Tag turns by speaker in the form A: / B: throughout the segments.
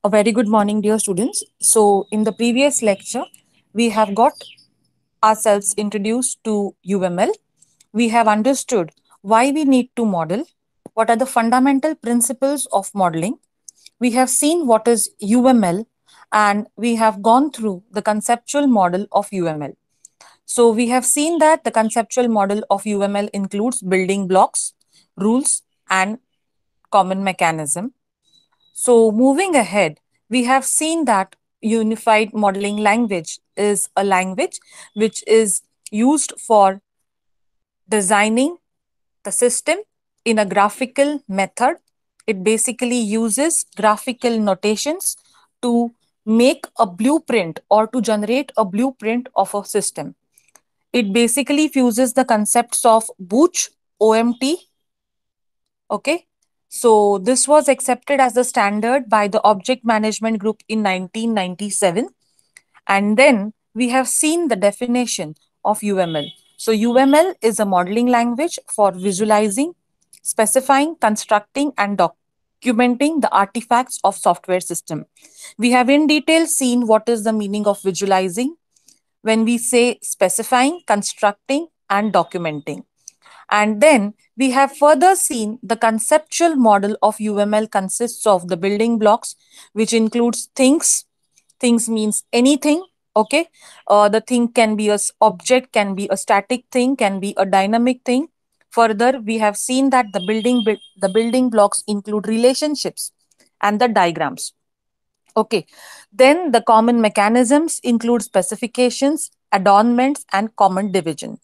A: A very good morning, dear students. So, in the previous lecture, we have got ourselves introduced to UML. We have understood why we need to model, what are the fundamental principles of modeling. We have seen what is UML, and we have gone through the conceptual model of UML. So, we have seen that the conceptual model of UML includes building blocks, rules, and common mechanism. So, moving ahead, we have seen that unified modeling language is a language which is used for designing the system in a graphical method. It basically uses graphical notations to make a blueprint or to generate a blueprint of a system. It basically fuses the concepts of Booch, OMT. Okay. So this was accepted as the standard by the Object Management Group in 1997. And then we have seen the definition of UML. So UML is a modeling language for visualizing, specifying, constructing, and documenting the artifacts of software system. We have in detail seen what is the meaning of visualizing when we say specifying, constructing, and documenting. And then we have further seen the conceptual model of UML consists of the building blocks, which includes things. Things means anything. Okay. The thing can be a object, can be a static thing, can be a dynamic thing. Further, we have seen that the building blocks include relationships and the diagrams. Okay. Then the common mechanisms include specifications, adornments, and common division.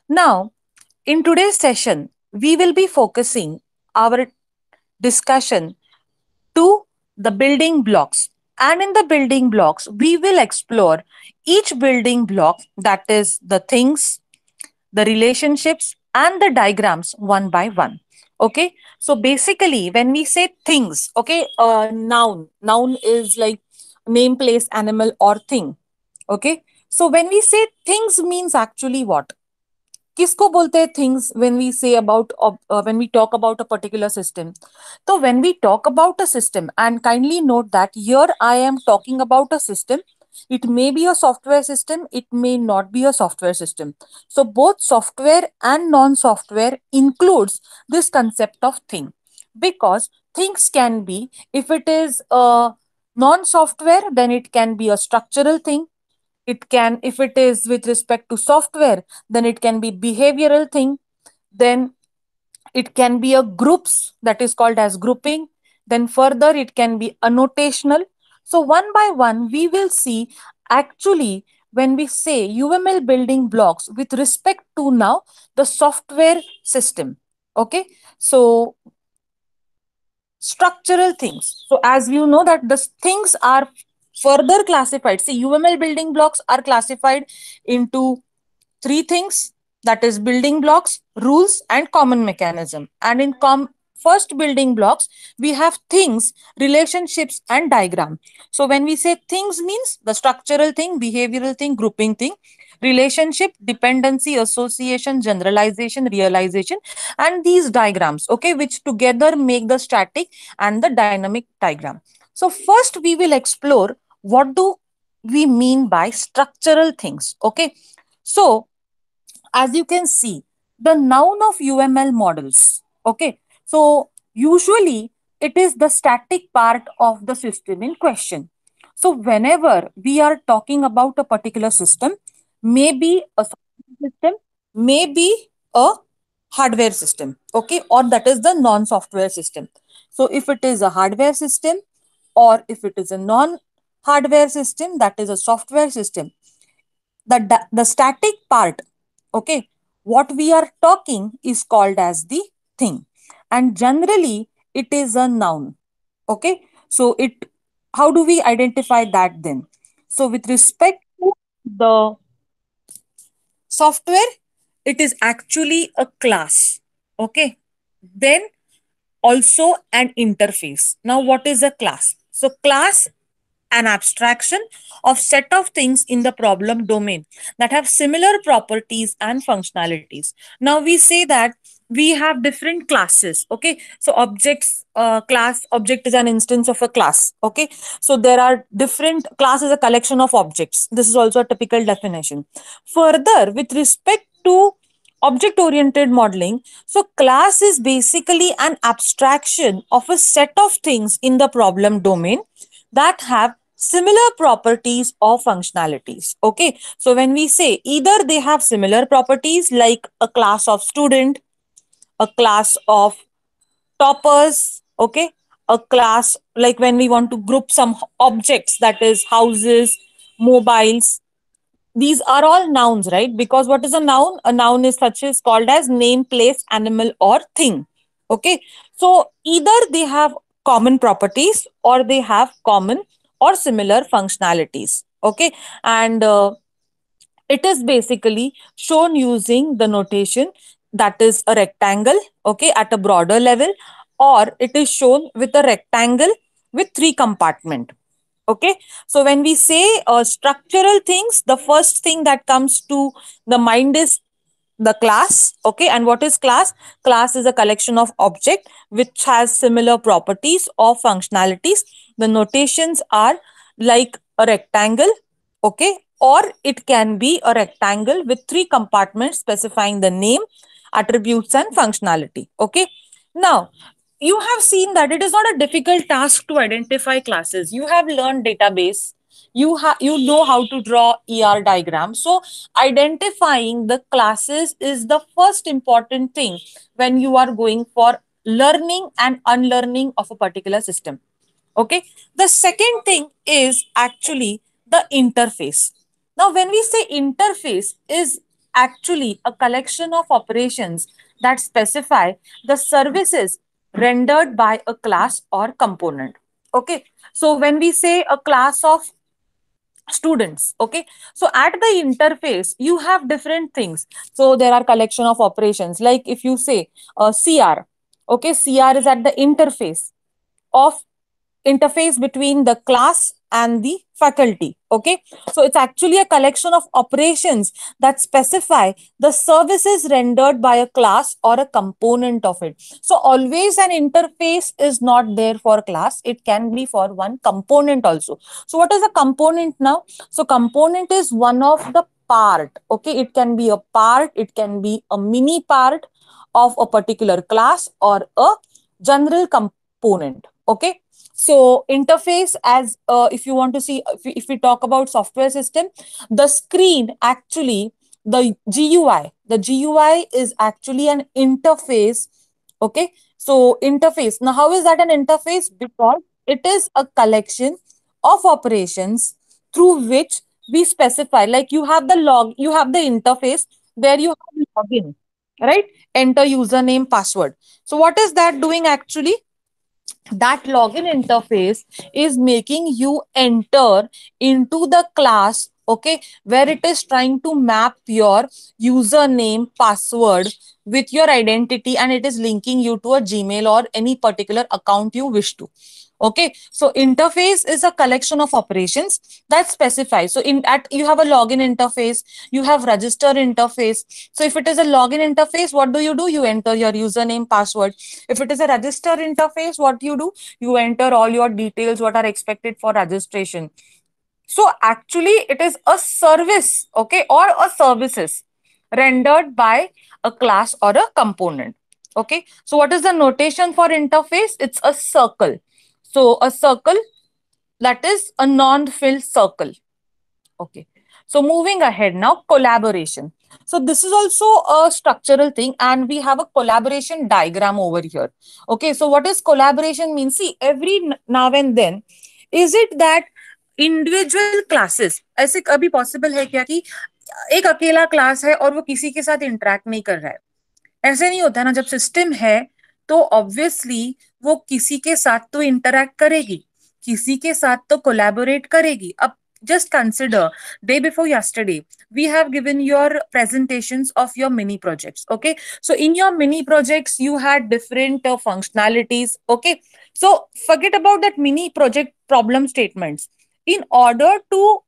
A: Now, in today's session, we will be focusing our discussion to the building blocks. And in the building blocks, we will explore each building block, that is the things, the relationships, and the diagrams one by one. Okay. So basically, when we say things, okay, noun is like name, place, animal, or thing. Okay. So when we say things means actually what? किसको बोलते हैं things when we say about when we talk about a particular system. So when we talk about a system, and kindly note that here I am talking about a system, it may be a software system, it may not be a software system. So both software and non software includes this concept of thing, because things can be, if it is a non software, then it can be a structural thing. It can, if it is with respect to software, then it can be behavioral thing. Then it can be a groups, that is called as grouping. Then further it can be annotational. So one by one we will see actually when we say UML building blocks with respect to now the software system. Okay. So structural things. So as you know that the things are further classified. See, UML building blocks are classified into three things, that is building blocks, rules, and common mechanism. And in first building blocks, we have things, relationships, and diagram. So when we say things means the structural thing, behavioral thing, grouping thing, relationship, dependency, association, generalization, realization, and these diagrams, okay, which together make the static and the dynamic diagram. So first we will explore what do we mean by structural things. Okay. So as you can see, the noun of UML models. Okay. So usually it is the static part of the system in question. So whenever we are talking about a particular system, maybe a software system, maybe a hardware system. Okay. Or that is the non-software system. So if it is a hardware system, or if it is a non-hardware system, that is a software system, the static part, okay, what we are talking is called as the thing, and generally it is a noun. Okay. So it, how do we identify that then? So with respect to the software, it is actually a class. Okay. Then also an interface. Now what is a class? So class, an abstraction of set of things in the problem domain that have similar properties and functionalities. Now we say that we have different classes. Okay, so objects, class object is an instance of a class. Okay, so there are different, class is a collection of objects. This is also a typical definition. Further, with respect to object oriented modeling, so class is basically an abstraction of a set of things in the problem domain that have similar properties or functionalities. Okay, so when we say either they have similar properties, like a class of student, a class of toppers, okay, a class like when we want to group some objects, that is houses, mobiles, these are all nouns, right? Because what is a noun? A noun is such as called as name, place, animal, or thing. Okay, so either they have common properties or they have common or similar functionalities. Okay, and it is basically shown using the notation that is a rectangle, okay, at a broader level, or it is shown with a rectangle with three compartment. Okay, so when we say structural things, the first thing that comes to the mind is the class. Okay, and what is class? Class is a collection of object which has similar properties or functionalities. The notations are like a rectangle, okay, or it can be a rectangle with three compartments specifying the name, attributes, and functionality. Okay, now you have seen that it is not a difficult task to identify classes. You have learned database, you know how to draw diagram. So identifying the classes is the first important thing when you are going for learning and unlearning of a particular system. Okay, the second thing is actually the interface. Now when we say interface is actually a collection of operations that specify the services rendered by a class or component. Okay, so when we say a class of students, okay, so at the interface you have different things. So there are collection of operations, like if you say cr, okay, cr is at the of interface between the class and the faculty. Okay, so it's actually a collection of operations that specify the services rendered by a class or a component of it. So always an interface is not there for class, it can be for one component also. So what is a component now? So component is one of the part. Okay, it can be a part, it can be a mini part of a particular class or a general component. Okay, so interface, as if you want to see, if we talk about software system, the screen actually, the GUI is actually an interface. Okay, so interface, now how is that an interface? Because it is a collection of operations through which we specify, like you have the interface where you have login, right? Enter username, password. So what is that doing actually? That login interface is making you enter into the class, okay, where it is trying to map your username, password with your identity, and it is linking you to a Gmail or any particular account you wish to. Okay, so interface is a collection of operations that specify. So in at you have a login interface, you have register interface. So if it is a login interface, what do? You enter your username, password. If it is a register interface, what you do? You enter all your details what are expected for registration. So actually it is a service, okay, or a services rendered by a class or a component. Okay, so what is the notation for interface? It's a circle. So a circle, that is a non-filled circle. Okay. So moving ahead now, collaboration. So this is also a structural thing, and we have a collaboration diagram over here. Okay. So what is collaboration means? See, every now and then, is it that individual classes, ऐसे कभी possible है क्या कि एक अकेला class है और वो किसी के साथ इंटरेक्ट नहीं कर रहा है? ऐसे नहीं होता ना, जब सिस्टम है तो ऑब्वियसली वो किसी के साथ तो इंटरैक्ट करेगी, किसी के साथ तो कोलैबोरेट करेगी. अब just consider, day before yesterday we have given your presentations of your mini projects. Okay, so in your mini projects you had different functionalities. Okay, so forget about that mini project problem statements. In order to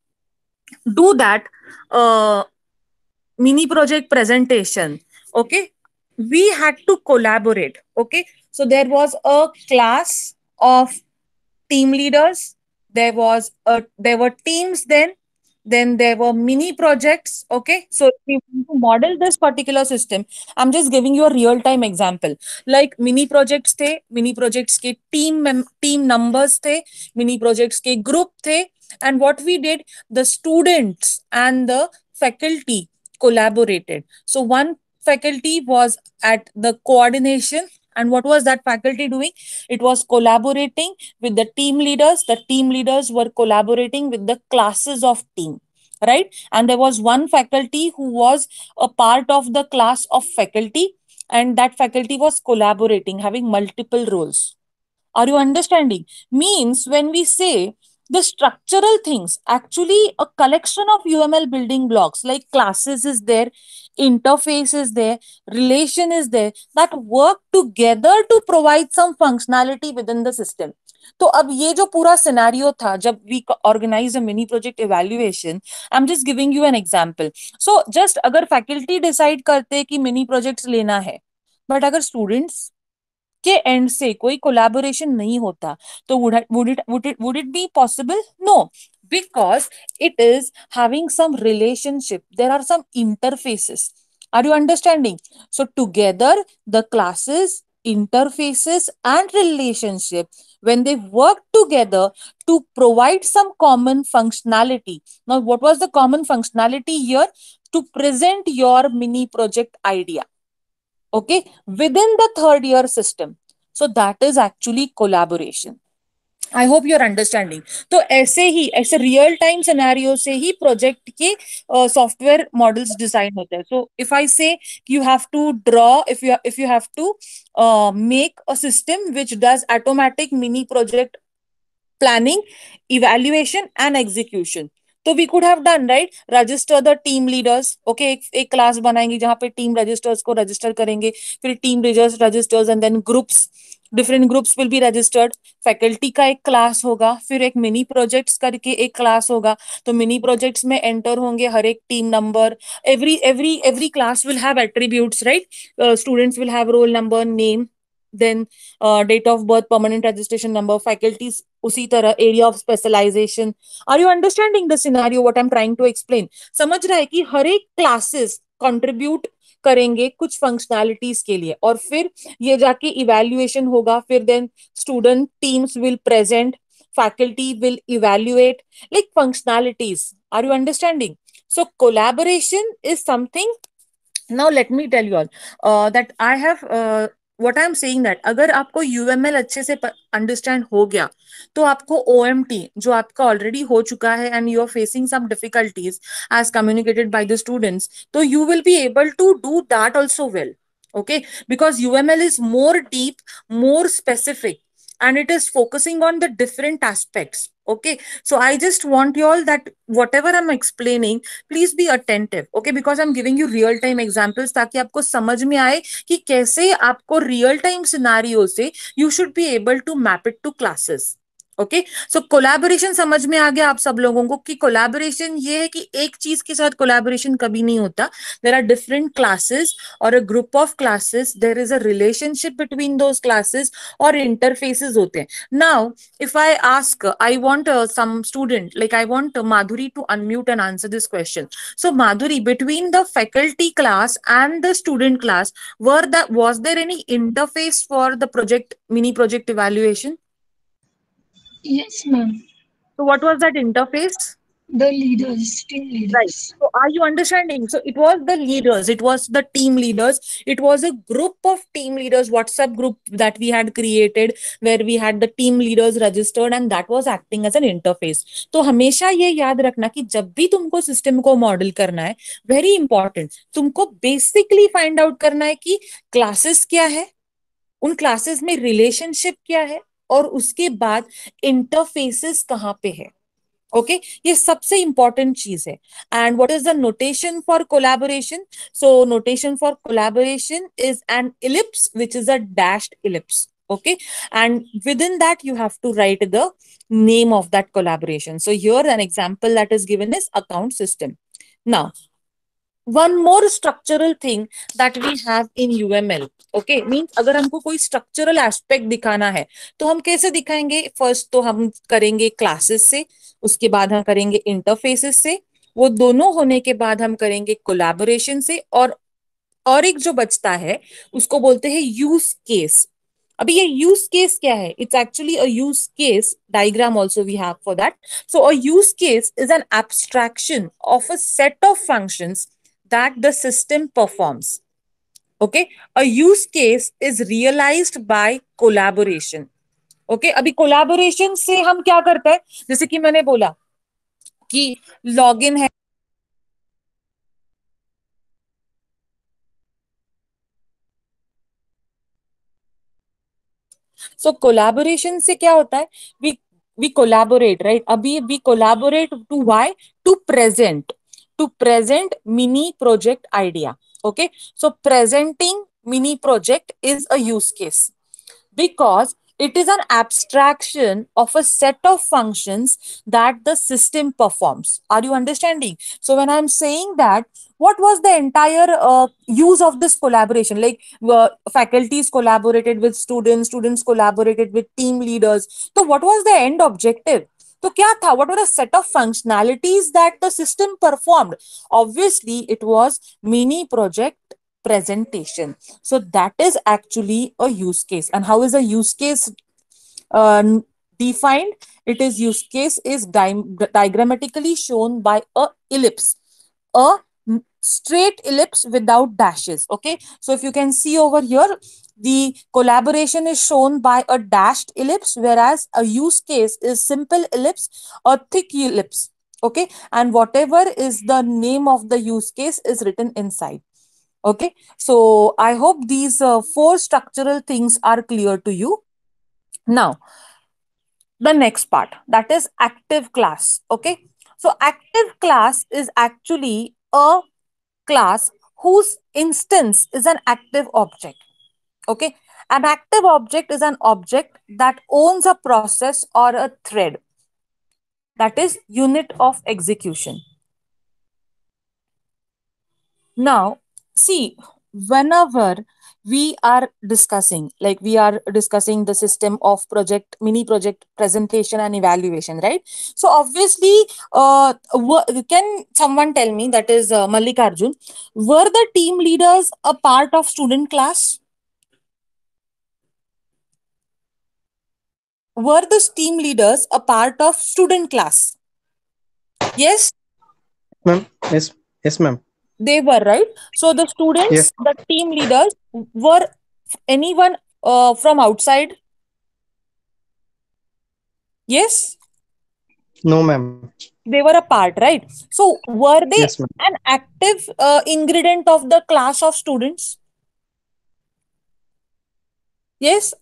A: do that uh, mini project presentation, okay, we had to collaborate. Okay, so there was a class of team leaders, there were teams, then there were mini projects. Okay, so if we want to model this particular system, I'm just giving you a real time example. Like mini projects के team numbers थे, mini projects के group थे, and what we did, the students and the faculty collaborated. So one faculty was at the coordination, and what was that faculty doing? It was collaborating with the team leaders. The team leaders were collaborating with the classes of team, right? And there was one faculty who was a part of the class of faculty, and that faculty was collaborating, having multiple roles. Are you understanding? Means when we say the structural things, actually a collection of UML building blocks like classes is there, interface is there, relation is there, that work together to provide some functionality within the system. तो अब ये जो पूरा scenario था जब we organise a mini project evaluation, I am just giving you an example. So just अगर faculty decide करते कि मिनी प्रोजेक्ट्स लेना है, बट अगर स्टूडेंट्स के एंड से कोई कोलैबोरेशन नहीं होता, तो would it be possible? No, because it is having some relationship, there are some interfaces. Are you understanding? So together the classes, interfaces and relationship, when they work together to provide some common functionality. Now what was the common functionality here? To present your mini project idea, okay, within the third year system. So that is actually collaboration. I hope your understanding. तो ऐसे ही, ऐसे real time scenario से ही project के software models design होते हैं. So if I say you have to draw, if you have to make a system which does automatic mini project planning, evaluation and execution. तो we could have done, right, register the team leaders. Okay, एक class बनाएंगे जहां पे team registers को register करेंगे, फिर team registers and then groups, different groups will be registered. Faculty का एक क्लास होगा, फिर एक मिनी प्रोजेक्ट्स करके एक क्लास होगा. तो मिनी प्रोजेक्ट्स में एंटर होंगे हर एक team number. Every class will have attributes, right. Students will have roll number, name, then date of birth, permanent registration number, faculties उसी तरह, area of specialization. Are you understanding the scenario what I'm trying to explain? समझ रहा है कि हर एक classes contribute करेंगे कुछ functionalities के लिए, और फिर ये जाके evaluation होगा, फिर then student teams will present, faculty will evaluate like functionalities. Are you understanding? So collaboration is something. Now let me tell you all that I have what I am saying that अगर आपको UML अच्छे से understand हो गया, तो आपको OMT जो आपका ऑलरेडी हो चुका है and you are facing some difficulties as communicated by the students, so you will be able to do that also well. Okay, because UML is more deep, more specific, and it is focusing on the different aspects. Okay, so I just want you all that whatever I'm explaining, please be attentive. Okay, because I am giving you real time examples, ताकि आपको समझ में आए कि कैसे आपको real time scenario से you should be able to map it to classes. Okay, so collaboration समझ में आ गया आप सब लोगों को कि कोलैबोरेशन ये है कि एक चीज के साथ कोलैबोरेशन कभी नहीं होता. देयर आर डिफरेंट क्लासेस और a group of classes, there is a relationship between those classes और इंटरफेसेस होते हैं. Now if I ask, I want some student, like I want Madhuri to unmute and answer this question. So Madhuri, between the faculty class and the student class, was there any interface for the project, mini project evaluation?
B: Yes, ma'am.
A: So what was that interface?
B: The leaders, team
A: Right.
B: leaders.
A: So are you understanding? So it was the leaders, it was the team leaders, it was a group of team leaders, WhatsApp group that we had created where we had the team leaders registered and that was acting as an interface. तो हमेशा ये याद रखना कि जब भी तुमको system को मॉडल करना है, वेरी इंपॉर्टेंट, तुमको बेसिकली फाइंड आउट करना है कि क्लासेस क्या है, उन क्लासेस में रिलेशनशिप क्या है, और उसके बाद इंटरफेसेस कहाँ पे है. ओके, ये सबसे इंपॉर्टेंट चीज है. And what is the notation for collaboration? So notation for collaboration is an ellipse which is a dashed ellipse. Okay, and within that you have to write the name of that collaboration. So here an example that is given is account system. Now one more structural thing that we have in UML. Okay, means अगर हमको कोई structural aspect दिखाना है तो हम कैसे दिखाएंगे? First तो हम करेंगे क्लासेस से, उसके बाद हम करेंगे इंटरफेसेस से, वो दोनों होने के बाद हम करेंगे कोलैबोरेशन से, और एक जो बचता है उसको बोलते हैं यूज केस. अभी ये यूज केस क्या है? It's actually a use case diagram also we have for that. So a use case is an abstraction of a set of functions that the system performs. Okay, a use case is realized by collaboration. Okay, अभी collaboration से हम क्या करते हैं? जैसे कि मैंने बोला कि लॉगिन है. सो कोलैबोरेशन से क्या होता है? We collaborate, right? अभी we collaborate to why? To present mini project idea. Okay, so presenting mini project is a use case because it is an abstraction of a set of functions that the system performs. Are you understanding? So when I'm saying that, what was the entire use of this collaboration? Like faculties collaborated with students, students collaborated with team leaders. So what was the end objective? तो क्या था? What were the set of functionalities that the system performed? Obviously, it was mini project presentation. So that is actually a use case. And how is a use case uh, defined? It is use case is diagrammatically shown by a ellipse, a straight ellipse without dashes. Okay, so if you can see over here, the collaboration is shown by a dashed ellipse, whereas a use case is simple ellipse, a thick ellipse. Okay, and whatever is the name of the use case is written inside. Okay, so I hope these four structural things are clear to you. Now, the next part, that is active class. Okay, so active class is actually a class whose instance is an active object. Okay, an active object is an object that owns a process or a thread, that is unit of execution. Now, see, whenever we are discussing the system of project, mini project presentation and evaluation, right? So obviously, can someone tell me, that is Mallikarjun, were the team leaders a part of student class? Were the team leaders a part of student class? Yes,
C: Ma'am, yes, ma'am.
A: they were, right? So the
C: Yes,
A: students, the team leaders, were anyone from outside? Yes,
C: no, ma'am.
A: they were a part, right? So were they
C: Yes, ma'am.
A: an active ingredient of the class of students? Yes,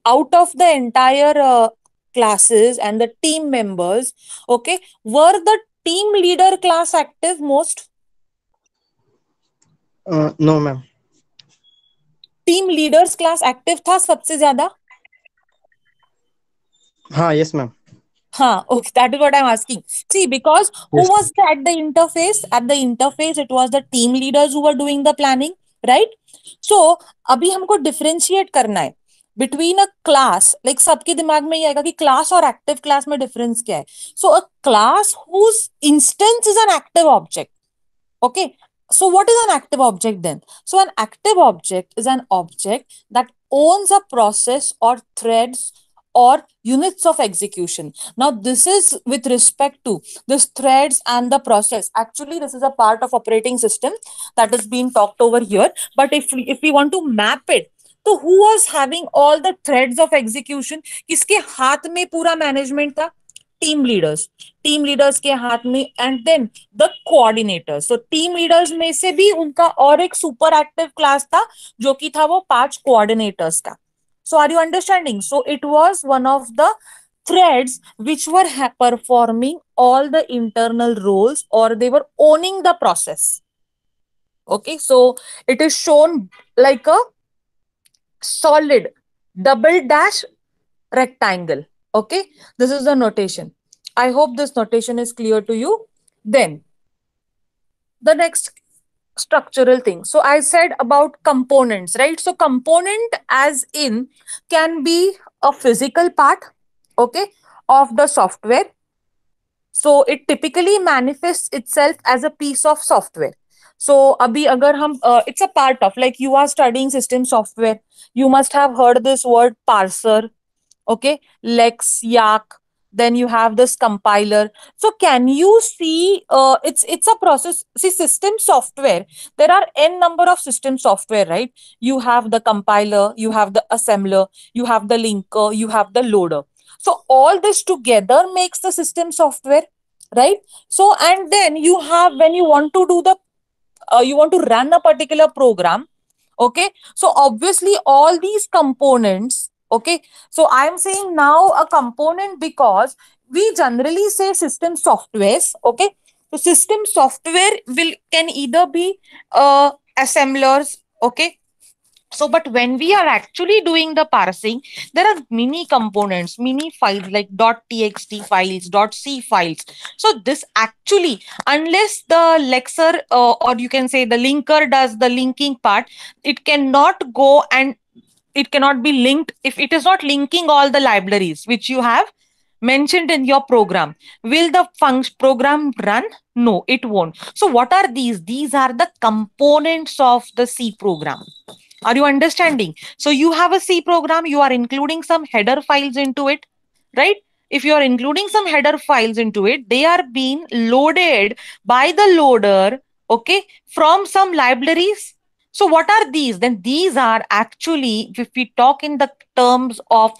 A: out of the entire classes and the team members, okay, were the team leader class active most?
C: No, ma'am.
A: Team leaders class active था सबसे ज्यादा.
C: Yes, ma'am.
A: Huh, okay, that is what I'm asking. See, because who
C: Yes,
A: was at the interface? At the interface, it was the team leaders who were doing the planning, right? So, अभी हमको differentiate करना है between a class, like सबके दिमाग में ये आएगा कि class और active class में difference क्या है? So, a class whose instance is an active object. Okay. So, what is an active object then? So, an active object is an object that owns a process or threads or units of execution. Now, this is with respect to this threads and the process. Actually, this is a part of operating system that is being talked over here. But if we want to map it, तो who was having all the threads of execution? किसके हाथ में पूरा management था? Team leaders के हाथ में. And then the coordinators. तो टीम लीडर्स में से भी उनका और एक सुपर एक्टिव क्लास था, जो कि था वो 5 कोऑर्डिनेटर्स का. So are you understanding? So it was one of the threads which were performing all the internal roles, or they were owning the process. Okay, so it is shown like a solid double dash rectangle. Okay, this is the notation. I hope this notation is clear to you. Then the next structural thing. So I said about components, right? So component as in can be a physical part, okay, of the software. So it typically manifests itself as a piece of software. So abhi agar hum it's a part of, like, you are studying system software, you must have heard this word parser, okay, lex, yak, then you have this compiler. So can you see, it's a process. See, system software, there are n number of system software, right? You have the compiler, you have the assembler, you have the linker, you have the loader. So all this together makes the system software, right? So and then you have, when you want to do the you want to run a particular program, okay, so obviously all these components, okay, so I am saying now a component because we generally say system softwares, okay. So system software will can either be assemblers, okay. So but when we are actually doing the parsing, there are mini components, mini files like .txt files, .c files. So this actually, unless the lexer or you can say the linker does the linking part, it cannot go, and it cannot be linked if it is not linking all the libraries which you have mentioned in your program. Will the function program run? No, it won't. So what are these? These are the components of the C program. Are you understanding? So you have a C program, you are including some header files into it, right? If you are including some header files into it, they are being loaded by the loader, okay, from some libraries. So what are these? Then these are actually, if we talk in the terms of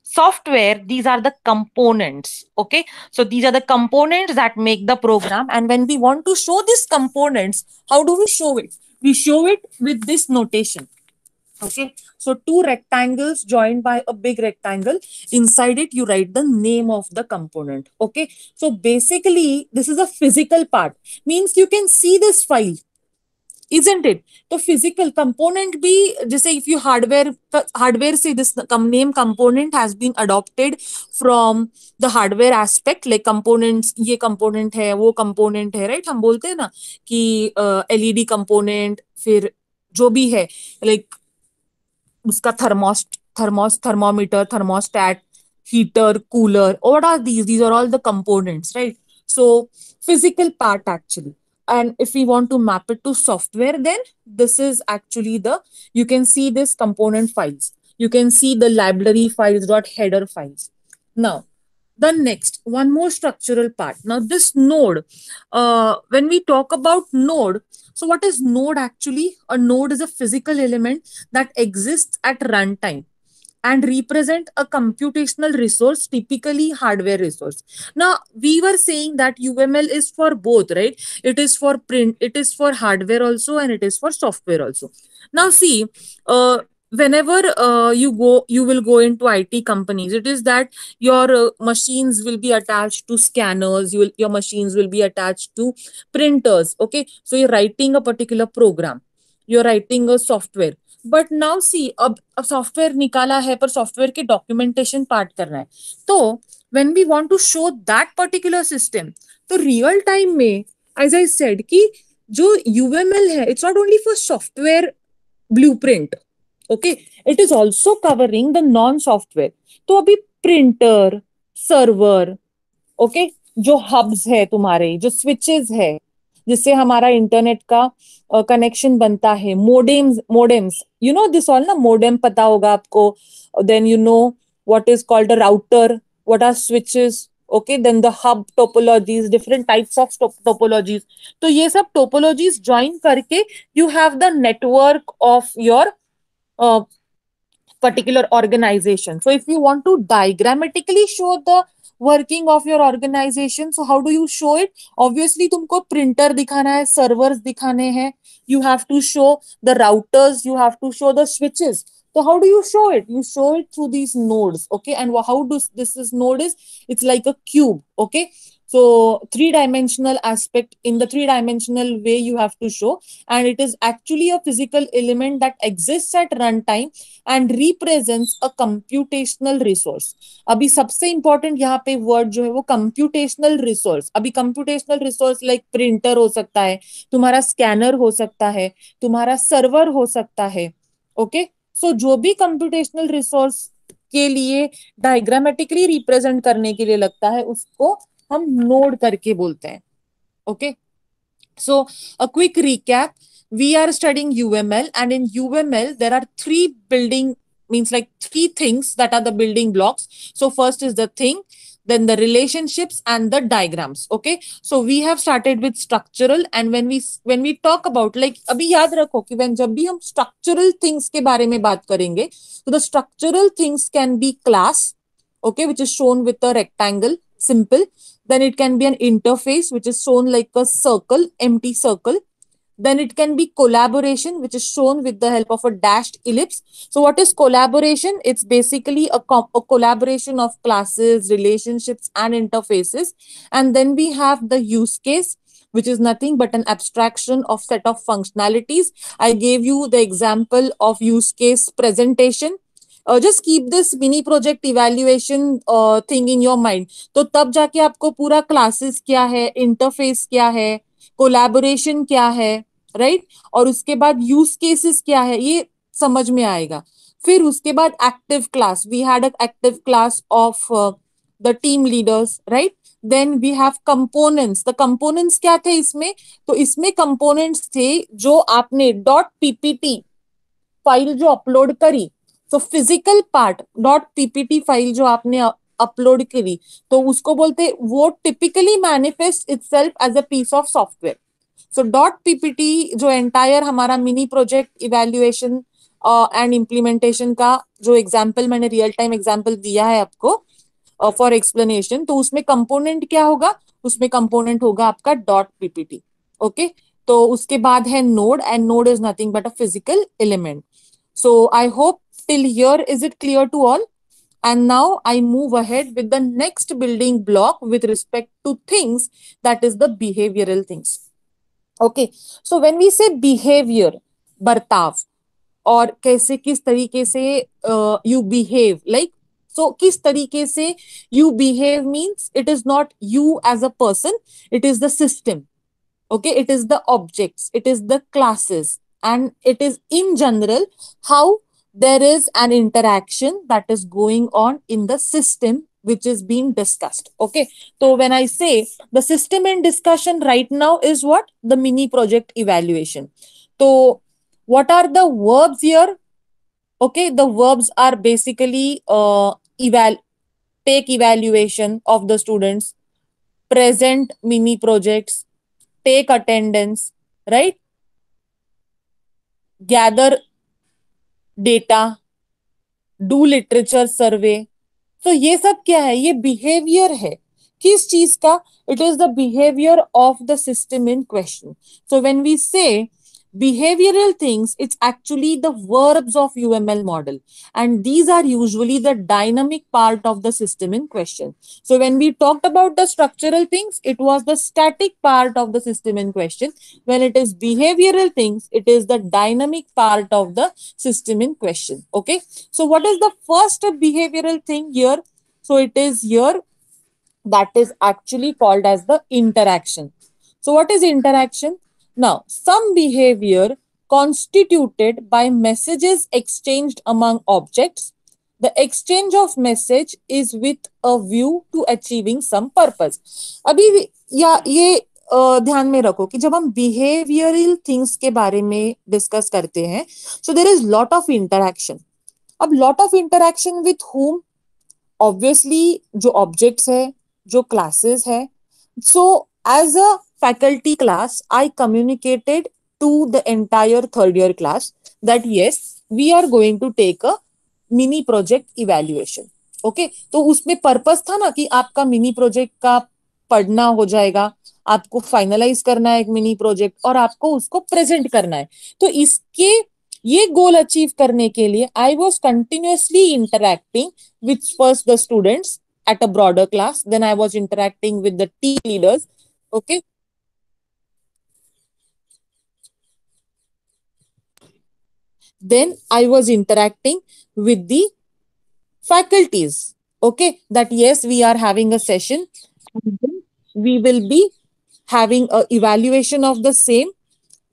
A: software, these are the components, okay. So these are the components that make the program, and when we want to show these components, how do we show it? We show it with this notation. Okay, so two rectangles joined by a big rectangle. Inside it, you write the name of the component. Okay, so basically, this is a physical part. Means you can see this file, isn't it? The physical component be, just say if you hardware say this name component has been adopted from the hardware aspect, like components, ये component है, वो component है, right? हम बोलते हैं ना कि LED component, फिर जो भी है, like उसका thermometer, thermostat, heater, cooler. What are these? These are all the components, right? So physical part actually. And if we want to map it to software, then this is actually the, you can see this component files. You can see the library files, dot header files. Now, the next one more structural part. Now this node, when we talk about node, so what is node actually? A node is a physical element that exists at runtime and represent a computational resource, typically hardware resource. Now we were saying that UML is for both, right? It is for print, it is for hardware also, and it is for software also. Now see, whenever you will go into IT companies, it is that your machines will be attached to scanners, your machines will be attached to printers, okay. So you're writing a particular program, you're writing a software, but now see अब software निकाला है पर software के documentation part करना है, तो when we want to show that particular system, तो real time में एज आई सेड कि जो यूएमएल है, it's not only for software blueprint, okay, it is also covering the non software. तो अभी प्रिंटर, सर्वर, ओके, जो hubs है तुम्हारे, जो स्विचेस है जिससे हमारा इंटरनेट का कनेक्शन बनता है, modems you know this all ना, मोडेम पता होगा आपको, then you know what is called a router, what are switches, okay, then the hub topologies, different types of topologies. तो ये सब टोपोलॉजीज ज्वाइन करके you have the network of your particular organization. So if you want to diagrammatically show the working of your organization, so how do you show it? Obviously तुमको printer दिखाना है, servers दिखाने हैं, you have to show the routers, you have to show the switches. So how do you show it? You show it through these nodes, okay. And how does this node is, it's like a cube, okay. So three-dimensional aspect, in the three-dimensional way you have to show, and it is actually a physical element that exists at runtime and represents a computational resource. अभी सबसे important यहाँ पे word जो है वो computational resource. अभी computational resource like printer हो सकता है, तुम्हारा scanner हो सकता है, तुम्हारा server हो सकता है. ओके, सो जो भी कंप्यूटेशनल रिसोर्स के लिए डायग्रामेटिकली रिप्रेजेंट करने के लिए लगता है उसको हम नोड करके बोलते हैं. Okay, so a quick recap, we are studying UML, and in UML there are three building, means like three things that are the building blocks. So first is the thing, then the relationships and the diagrams. Okay, so we have started with structural, and when we talk about, like अभी याद रखो कि when जब भी हम structural things के बारे में बात करेंगे, so the structural things can be class, okay, which is shown with a rectangle, simple. Then it can be an interface, which is shown like a circle, empty circle. Then it can be collaboration, which is shown with the help of a dashed ellipse. So what is collaboration? It's basically a collaboration of classes, relationships, and interfaces. And then we have the use case, which is nothing but an abstraction of set of functionalities. I gave you the example of use case presentation. Just keep this mini project evaluation thing in your mind. तो तब जाके आपको पूरा classes क्या है, interface क्या है, collaboration क्या है, राइट, और उसके बाद यूज केसेस क्या है, ये समझ में आएगा. फिर उसके बाद active class, we had a active class of the team leaders, right. Then we have components. The components क्या थे इसमें? तो इसमें कंपोनेंट्स थे जो आपने डॉट पीपीटी फाइल जो अपलोड करी, तो physical part dot PPT file जो आपने अपलोड करी, तो उसको बोलते, वो typically manifest itself as a piece of software. So dot PPT जो एंटायर हमारा mini project evaluation and implementation का जो एग्जांपल मैंने रियल टाइम एग्जांपल दिया है आपको फॉर एक्सप्लेनेशन, तो उसमें कंपोनेंट क्या होगा? उसमें कंपोनेंट होगा आपका डॉट पीपीटी. ओके, तो उसके बाद है node, and node is nothing but a physical element. So I hope till here is it clear to all? And now I move ahead with the next building block with respect to things, that is the behavioral things. Okay, so when we say behavior, बर्ताव, और कैसे किस तरीके से you behave, like, so किस तरीके से you behave means it is not you as a person, it is the system. Okay, it is the objects, it is the classes, and it is in general how there is an interaction that is going on in the system which is being discussed. Okay, so when I say the system in discussion right now is what? The mini project evaluation. So what are the verbs here? Okay, the verbs are basically take evaluation of the students, present mini projects, take attendance, right? Gather data, do literature survey. तो ये सब क्या है? ये behaviour है. किस चीज का? It is the behavior of the system in question. So when we say behavioral things, it's actually the verbs of UML model, and these are usually the dynamic part of the system in question. So when we talked about the structural things, it was the static part of the system in question. When it is behavioral things, it is the dynamic part of the system in question. Okay, so what is the first behavioral thing here? So it is here, that is actually called as the interaction. So what is interaction? Now, some behavior constituted by messages exchanged among objects. The exchange of message is with a view to achieving some purpose. अभी या ये ध्यान में रखो कि जब हम behavioural things के बारे में डिस्कस करते हैं, so there is lot of interaction. अब lot of interaction with whom? Obviously जो ऑब्जेक्ट्स है, जो क्लासेस है. So as a faculty class, I communicated to the entire third year class that yes, we are going to take a mini project evaluation. Okay, तो उसमें purpose था ना कि आपका मिनी प्रोजेक्ट का पढ़ना हो जाएगा, आपको फाइनलाइज करना है एक मिनी प्रोजेक्ट, और आपको उसको प्रेजेंट करना है. तो इसके ये गोल अचीव करने के लिए I was continuously interacting with first the students at a broader class. Then I was interacting with the team leaders. Okay. Then I was interacting with the faculties. Okay. That yes, we are having a session. And then we will be having a evaluation of the same,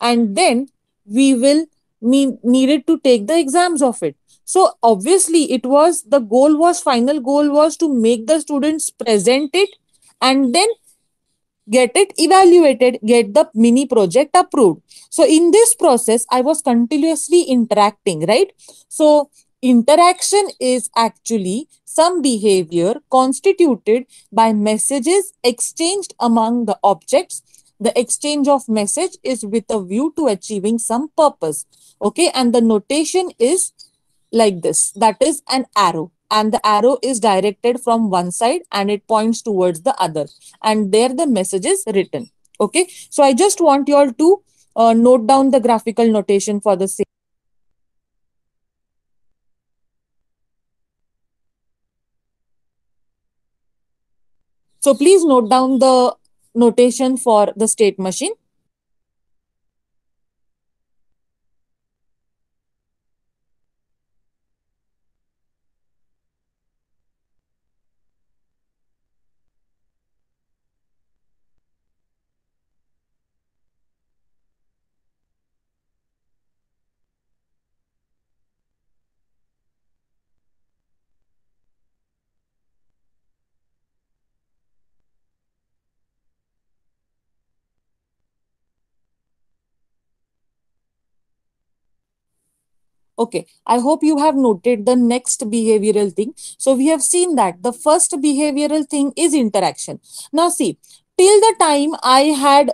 A: and then we will needed to take the exams of it. So obviously it was, the goal was, final goal was to make the students present it, and then get it evaluated, get the mini project approved. So in this process, I was continuously interacting, right? So interaction is actually some behavior constituted by messages exchanged among the objects. The exchange of message is with a view to achieving some purpose. Okay, and the notation is like this, that is an arrow, and the arrow is directed from one side and it points towards the other, and there the message is written. Okay, so I just want you all to note down the graphical notation for the same. So please note down the notation for the state machine. Okay, I hope you have noted the next behavioral thing. So we have seen that the first behavioral thing is interaction. Now see, till the time I had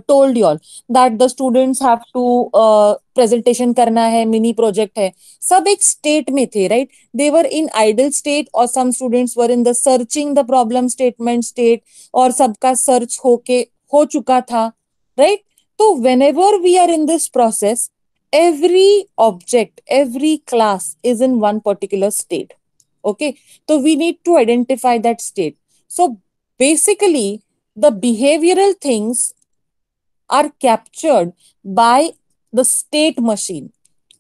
A: told you all that the students have to presentation karna hai, mini project hai, sab ek state mein the, right? They were in idle state, or some students were in the searching the problem statement state, or sabka search ho chuka tha, right? So whenever we are in this process, every object, every class is in one particular state. Okay, so we need to identify that state. So basically, the behavioral things are captured by the state machine,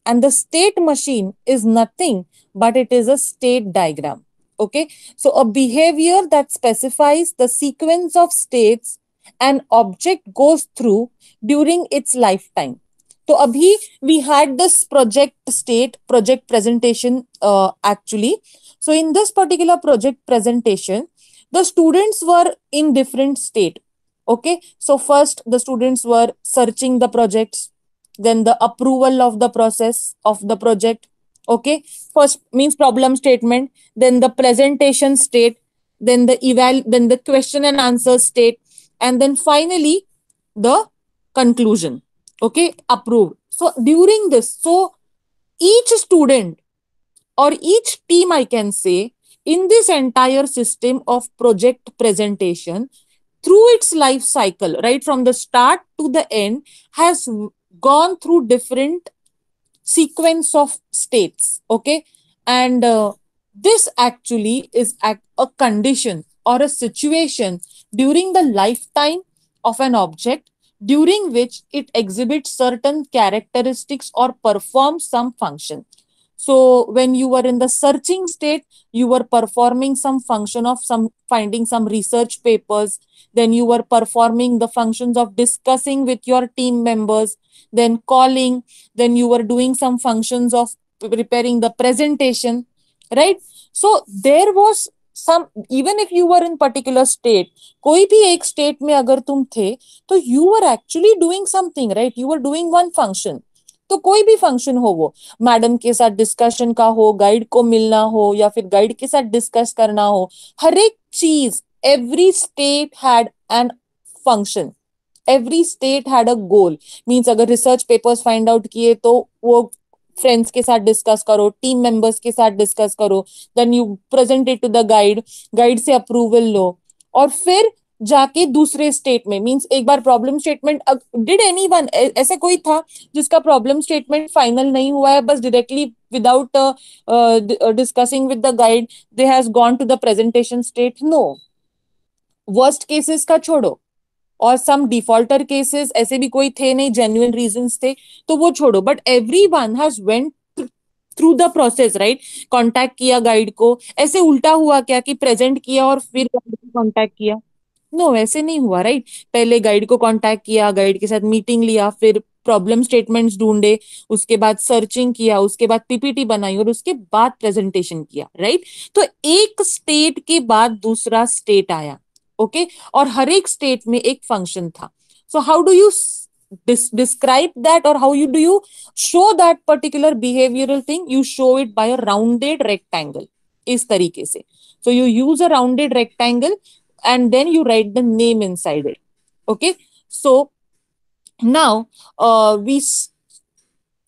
A: and the state machine is nothing but it is a state diagram. Okay, so a behavior that specifies the sequence of states an object goes through during its lifetime. So abhi we had this project state, project presentation actually. So in this particular project presentation, the students were in different state. Okay, so first the students were searching the projects, then the approval of the process of the project. Okay, first means problem statement, then the presentation state, then the then the question and answer state, and then finally the conclusion. Okay, approved. So during this, so each student or each team, I can say, in this entire system of project presentation, through its life cycle, right from the start to the end, has gone through different sequence of states. Okay, and this actually is a condition or a situation during the lifetime of an object, during which it exhibits certain characteristics or performs some function. So when you were in the searching state, you were performing some function of some finding some research papers, then you were performing the functions of discussing with your team members, then calling, then you were doing some functions of preparing the presentation, right? So there was some, even if you were in particular state, koi bhi ek state mein agar tum the, तो you were actually doing something, right? You were doing one function. तो कोई भी function हो, वो madam के साथ discussion का हो, गाइड को मिलना हो, या फिर गाइड के साथ डिस्कस करना हो, हर एक चीज, every state had an function, every state had a goal. Means अगर रिसर्च पेपर्स फाइंड आउट किए तो वो फ्रेंड्स के साथ डिस्कस करो, टीम मेंबर्स के साथ डिस्कस करो, then you present it to the guide, guide से अप्रूवल लो, और फिर जाके दूसरे स्टेट में, मींस एक बार प्रॉब्लम स्टेटमेंट, डिड एनीवन, ऐसे कोई था जिसका प्रॉब्लम स्टेटमेंट फाइनल नहीं हुआ है, बस directly without discussing with the guide they has gone to the presentation state? No. Worst cases का छोड़ो, और सम डिफॉल्टर केसेस ऐसे भी कोई थे नहीं, जेन्युइन रीजंस थे, तो वो छोड़ो, but everyone has went through the process, right? Contact किया गाइड को, ऐसे उल्टा हुआ क्या कि प्रेजेंट किया और फिर गाइड को कांटेक्ट किया? नो, ऐसे नहीं हुआ, राइट? पहले गाइड को कांटेक्ट किया, गाइड के साथ मीटिंग लिया, फिर प्रॉब्लम स्टेटमेंट्स ढूंढे, उसके बाद सर्चिंग किया, उसके बाद पीपीटी बनाई, और उसके बाद प्रेजेंटेशन किया, राइट? तो एक स्टेट के बाद दूसरा स्टेट आया, ओके? और हर एक स्टेट में एक फंक्शन था। So how do you describe that, or how you do you show that particular behavioral thing? You show it by a rounded rectangle, इस तरीके से. So you use a rounded rectangle and then you write the name inside it. Okay. So now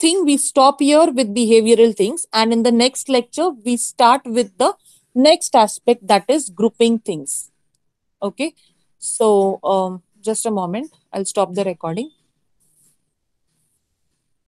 A: think we stop here with behavioral things, and in the next lecture we start with the next aspect, that is grouping things. Okay. So just a moment, I'll stop the recording.